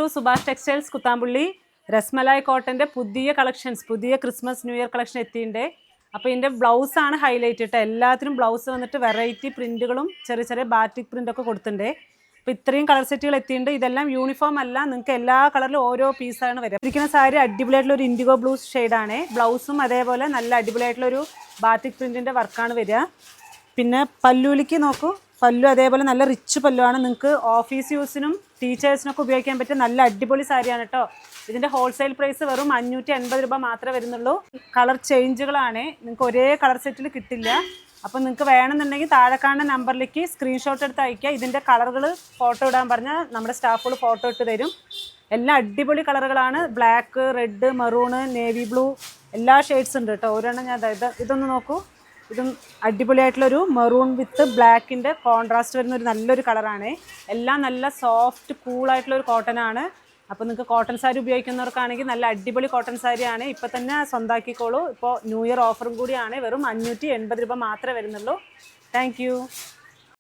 To Subhash textiles Kuthampully rasmalai കോട്ടൻ്റെ പുതിയ collections, പുതിയ ക്രിസ്മസ് ന്യൂ ഇയർ കളക്ഷൻ എത്തിയിട്ടുണ്ട്. അപ്പോൾ ഇതിൻ്റെ ബ്ലൗസാണ് ഹൈലൈറ്റ് ഇട്ട്. എല്ലാത്തിനും ബ്ലൗസ് വന്നിട്ട് വെറൈറ്റി പ്രിൻറ്റുകളും ചെറിയ ചെറിയ ബാറ്റിക് പ്രിൻ്റൊക്കെ കൊടുത്തിട്ടുണ്ട്. അപ്പോൾ ഇത്രയും കളർ സെറ്റുകൾ എത്തിയിട്ടുണ്ട്. ഇതെല്ലാം യൂണിഫോം അല്ല, നിങ്ങൾക്ക് എല്ലാ കളറിലും ഓരോ പീസാണ് വരിക. ഇരിക്കുന്ന സാരി അടിപൊളിയായിട്ടുള്ളൊരു ഇൻഡിഗോ ബ്ലൂ ഷെയ്ഡാണ്. ബ്ലൗസും അതേപോലെ നല്ല അടിപൊളിയായിട്ടുള്ളൊരു ബാറ്റിക് പ്രിൻറ്റിൻ്റെ വർക്കാണ് വരിക. പിന്നെ പല്ലുവിലേക്ക് നോക്കൂ, പല്ലു അതേപോലെ നല്ല റിച്ച് പല്ലുവാണ്. നിങ്ങൾക്ക് ഓഫീസ് യൂസിനും ടീച്ചേഴ്സിനൊക്കെ ഉപയോഗിക്കാൻ പറ്റിയ നല്ല അടിപൊളി സാരിയാണ് കേട്ടോ. ഇതിൻ്റെ ഹോൾസെയിൽ പ്രൈസ് വെറും 580 രൂപ മാത്രമേ വരുന്നുള്ളൂ. കളർ ചേഞ്ചുകളാണ്, നിങ്ങൾക്ക് ഒരേ കളർ സെറ്റിൽ കിട്ടില്ല. അപ്പോൾ നിങ്ങൾക്ക് വേണമെന്നുണ്ടെങ്കിൽ താഴെ കാണുന്ന നമ്പറിലേക്ക് സ്ക്രീൻഷോട്ട് എടുത്ത് അയക്കുക. ഇതിൻ്റെ കളറുകൾ ഫോട്ടോ ഇടാൻ പറഞ്ഞാൽ നമ്മുടെ സ്റ്റാഫുകൾ ഫോട്ടോ ഇട്ട് തരും. എല്ലാം അടിപൊളി കളറുകളാണ്. Black, red, maroon, navy blue എല്ലാ ഷെയ്ഡ്സ് ഉണ്ട് കേട്ടോ. ഒരെണ്ണം ഞാൻ ഇതൊന്ന് നോക്കൂ. ഇതും അടിപൊളിയായിട്ടുള്ളൊരു മെറൂൺ വിത്ത് ബ്ലാക്കിൻ്റെ കോൺട്രാസ്റ്റ് വരുന്ന ഒരു നല്ലൊരു കളറാണ്. എല്ലാം നല്ല സോഫ്റ്റ് കൂളായിട്ടുള്ളൊരു കോട്ടനാണ്. അപ്പോൾ നിങ്ങൾക്ക് കോട്ടൺ സാരി ഉപയോഗിക്കുന്നവർക്കാണെങ്കിൽ നല്ല അടിപൊളി കോട്ടൺ സാരിയാണ്. ഇപ്പോൾ തന്നെ സ്വന്തമാക്കിക്കോളൂ. ഇപ്പോൾ ന്യൂ ഇയർ ഓഫറും കൂടിയാണ്. വെറും 580 രൂപ മാത്രമേ വരുന്നുള്ളൂ. താങ്ക്